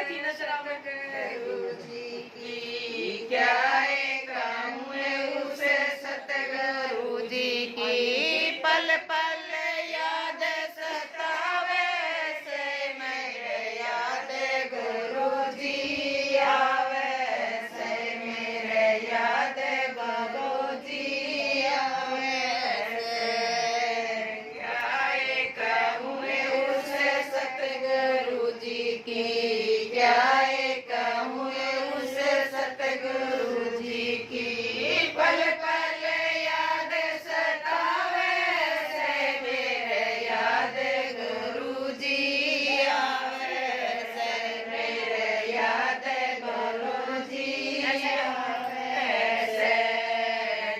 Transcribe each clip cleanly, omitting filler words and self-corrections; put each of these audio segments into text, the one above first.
थी नशरा में गुरु जी की क्या कहूँ उस सतगुरु जी की पल पल याद सतावे से मेरे याद गुरु जी आवे से मेरे याद गुरु जी आवे से क्या कहूँ उस सतगुरु जी की क्या कहूँ उस सतगुरु जी की पल पल याद सतावे से मेरे याद गुरु जी आवे से मेरे याद गुरु जी आवे से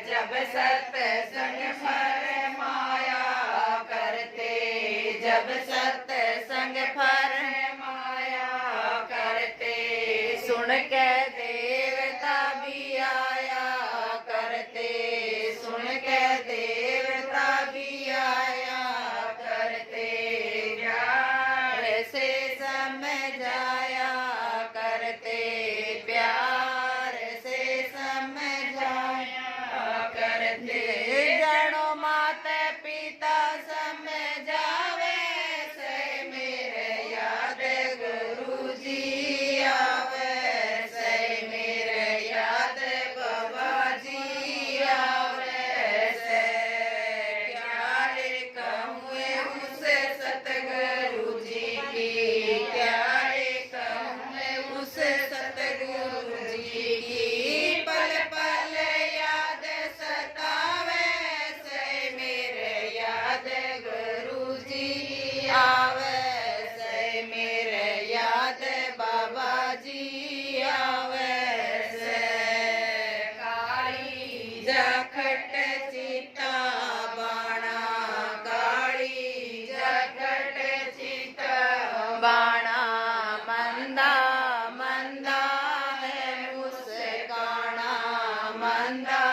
जब सत्संग फरमाया करते जब सत्संग फरमाया करते सुन के देवता भी आया करते सुन के देवता भी आया करते प्यार से समझाया करते प्यार से समझाया करते जनो माता पिता समझावे से मेरे याद गुरु जी आवे से मेरे याद बाबा जी आवे से क्या कहूँ उस सतगुरु जी की क्या कहूँ उस सतगुरु जी की पल पल याद सतावे से मेरे याद गुरु जी आवे से मेरे याद बाबा जी आवे से काली जखट चिता बाणा काली जखट चिता बाणा मंदा मंदा है मुस्काना मंदा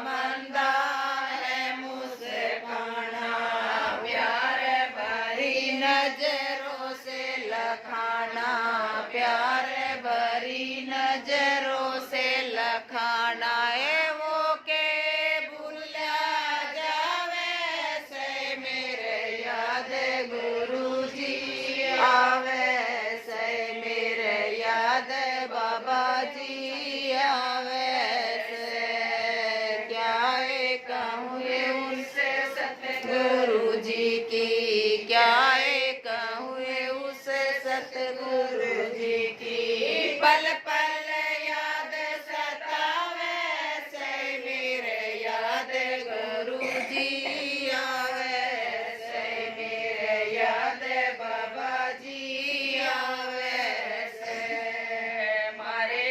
मंदा है मुस्काना प्यार भरी नजरों से लखाना प्यार भरी नजरों से लखाना वो के भूला जावे से मेरे याद गुरु जी आवे से मेरे याद बाबा जी आवे से क्या कहूँ उनसे सतगुरु जी की क्या कहूँ उस सतगुरु जी की पल पल याद सतावे से मेरे याद गुरु जी आवे से मेरे याद बाबा जी आवे से मारे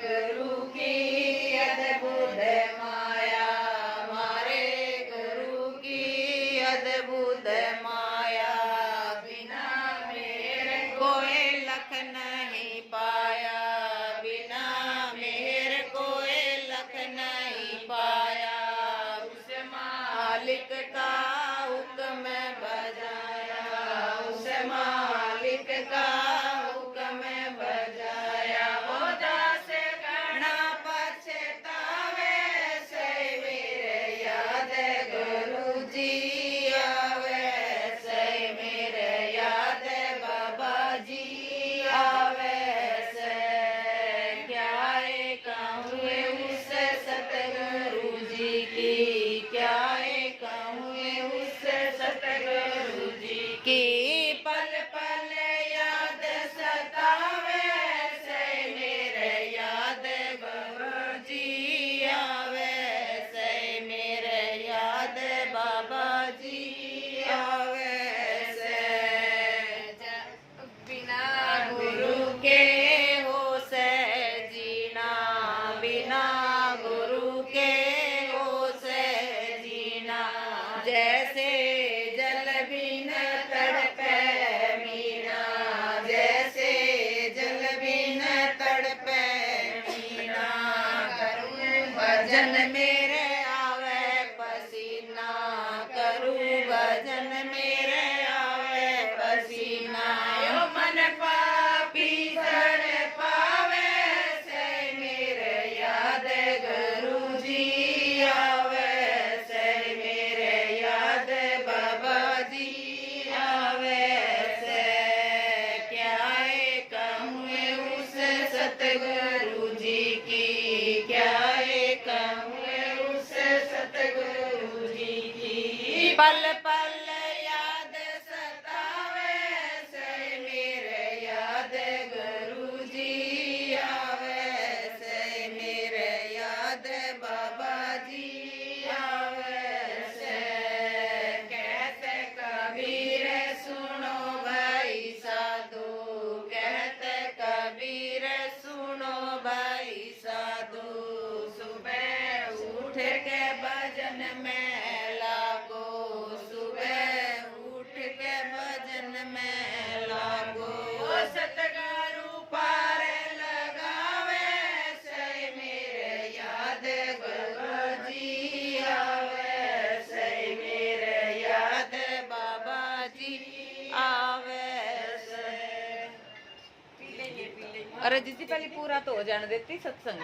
गुरु की अद्भुत माया मारे गुरु की अद्भुत माया बिना मेरे कोई लख नहीं पाया सतगुरु जी की क्या एक उस सतगुरु जी की पल पल याद सतावे से मेरे याद गुरु जी आवे से मेरे याद बाबा जी आवे से कहते कबीर सुनो भाई साधु कहते कबीर सुनो भाई साधु सुबह उठ के भजन में लागो सुबह उठ के भजन में लागो सतगुरु पार लगावे से मेरे याद गुरु जी आवे से मेरे याद बाबा जी आवे से। अरे जी पहले पूरा तो हो जाने देती सत्संग।